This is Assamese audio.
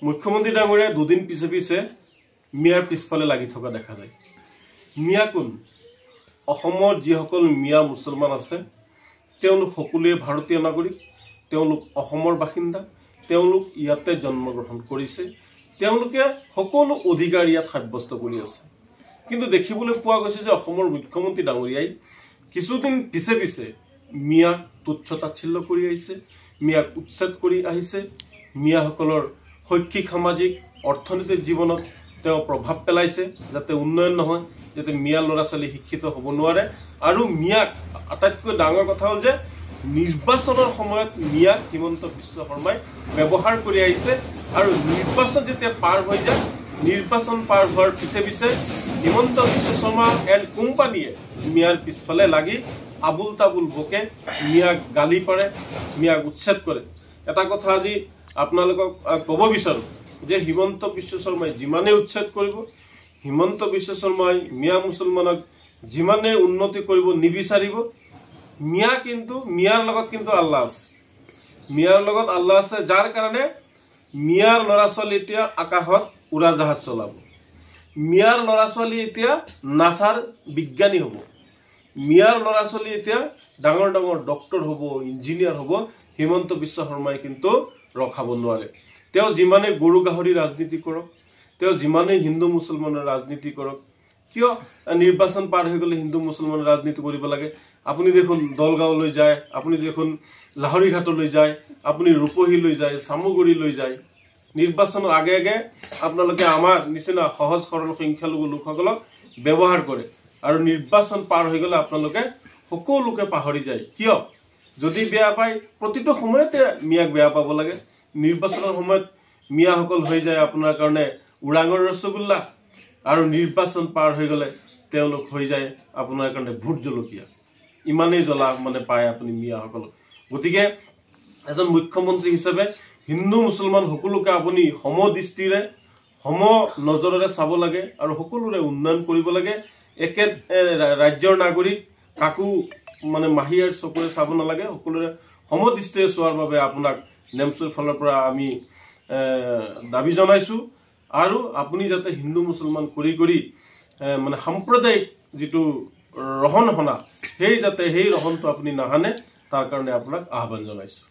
মুখ্যমন্ত্ৰী ডাঙৰীয়া দুদিন পিছে পিছে মিয়াৰ পিছফালে লাগি থকা দেখা যায়। মিয়া কোন? অসমৰ যিসকল মিয়া মুছলমান আছে তেওঁলোক সকলোৱে ভাৰতীয় নাগৰিক, তেওঁলোক অসমৰ বাসিন্দা, তেওঁলোক ইয়াতে জন্মগ্ৰহণ কৰিছে, তেওঁলোকে সকলো অধিকাৰ ইয়াত সাব্যস্ত কৰি আছে। কিন্তু দেখিবলৈ পোৱা গৈছে যে অসমৰ মুখ্যমন্ত্ৰী ডাঙৰীয়াই কিছুদিন পিছে পিছে মিয়াক তুচ্ছ তাচ্ছিল্য কৰি আহিছে, মিয়াক উচ্ছেদ কৰি আহিছে, মিয়াসকলৰ শৈক্ষিক সামাজিক অৰ্থনৈতিক জীৱনত তেওঁ প্ৰভাৱ পেলাইছে, যাতে উন্নয়ন নহয়, যাতে মিয়া ল'ৰা ছোৱালী শিক্ষিত হ'ব নোৱাৰে। আৰু মিয়াক আটাইতকৈ ডাঙৰ কথা হ'ল যে নিৰ্বাচনৰ সময়ত মিয়াক হিমন্ত বিশ্ব শৰ্মাই ব্যৱহাৰ কৰি আহিছে। আৰু নিৰ্বাচন যেতিয়া পাৰ হৈ যায়, নিৰ্বাচন পাৰ হোৱাৰ পিছে পিছে হিমন্ত বিশ্ব শৰ্মা এণ্ড কোম্পানীয়ে মিয়াৰ পিছফালে লাগি আবুল তাবুল বকে, মিয়াক গালি পাৰে, মিয়াক উচ্ছেদ কৰে। এটা কথা আজি আপোনালোকক ক'ব বিচাৰোঁ যে হিমন্ত বিশ্ব শৰ্মাই যিমানেই উচ্ছেদ কৰিব, হিমন্ত বিশ্ব শৰ্মাই মিয়া মুছলমানক যিমানেই উন্নতি কৰিব নিবিচাৰিব, মিয়াৰ লগত কিন্তু আল্লাহ আছে। মিয়াৰ লগত আল্লাহ আছে, যাৰ কাৰণে মিয়াৰ ল'ৰা ছোৱালী এতিয়া আকাশত উৰাজাহাজ চলাব, মিয়াৰ ল'ৰা ছোৱালী এতিয়া নাছাৰ বিজ্ঞানী হ'ব, মিয়াৰ ল'ৰা ছোৱালী এতিয়া ডাঙৰ ডাঙৰ ডক্তৰ হ'ব, ইঞ্জিনিয়াৰ হ'ব। হিমন্ত বিশ্ব শৰ্মাই কিন্তু ৰখাব নোৱাৰে। তেওঁ যিমানেই গৰু গাহৰি ৰাজনীতি কৰক, তেওঁ যিমানেই হিন্দু মুছলমানৰ ৰাজনীতি কৰক, কিয় নিৰ্বাচন পাৰ হৈ গ'লে হিন্দু মুছলমানৰ ৰাজনীতি কৰিব লাগে? আপুনি দেখোন দলগাঁৱলৈ যায়, আপুনি দেখোন লাহৰীঘাটলৈ যায়, আপুনি ৰূপহীলৈ যায়, চামুগুৰিলৈ যায়। নিৰ্বাচনৰ আগে আগে আপোনালোকে আমাৰ নিচিনা সহজ সৰল সংখ্যালঘু লোকসকলক ব্যৱহাৰ কৰে, আৰু নিৰ্বাচন পাৰ হৈ গ'লে আপোনালোকে সকলোকে পাহৰি যায়। কিয়? যদি বেয়া পায় প্ৰতিটো সময়তে মিয়াক বেয়া পাব লাগে। নিৰ্বাচনৰ সময়ত মিয়াসকল হৈ যায় আপোনাৰ কাৰণে ওৰাঙৰ ৰসগোল্লা, আৰু নিৰ্বাচন পাৰ হৈ গ'লে তেওঁলোক হৈ যায় আপোনাৰ কাৰণে ভোট জলকীয়া। ইমানেই জ্বলা পায় আপুনি মিয়াসকলক। গতিকে এজন মুখ্যমন্ত্ৰী হিচাপে হিন্দু মুছলমান সকলোকে আপুনি সমদৃষ্টিৰে সম নজৰেৰে চাব লাগে আৰু সকলোৰে উন্নয়ন কৰিব লাগে। একে ৰাজ্যৰ নাগৰিক কাকো মাহীৰ চকুৰে চাব নালাগে, সকলোৰে সমদৃষ্টিৰে চোৱাৰ বাবে আপোনাক নেমচৰ ফালৰ পৰা আমি দাবী জনাইছোঁ। আৰু আপুনি যাতে হিন্দু মুছলমান কৰি কৰি সাম্প্ৰদায়িক যিটো ৰহন হনা, সেই ৰহনটো আপুনি নাহানে, তাৰ কাৰণে আপোনাক আহ্বান জনাইছোঁ।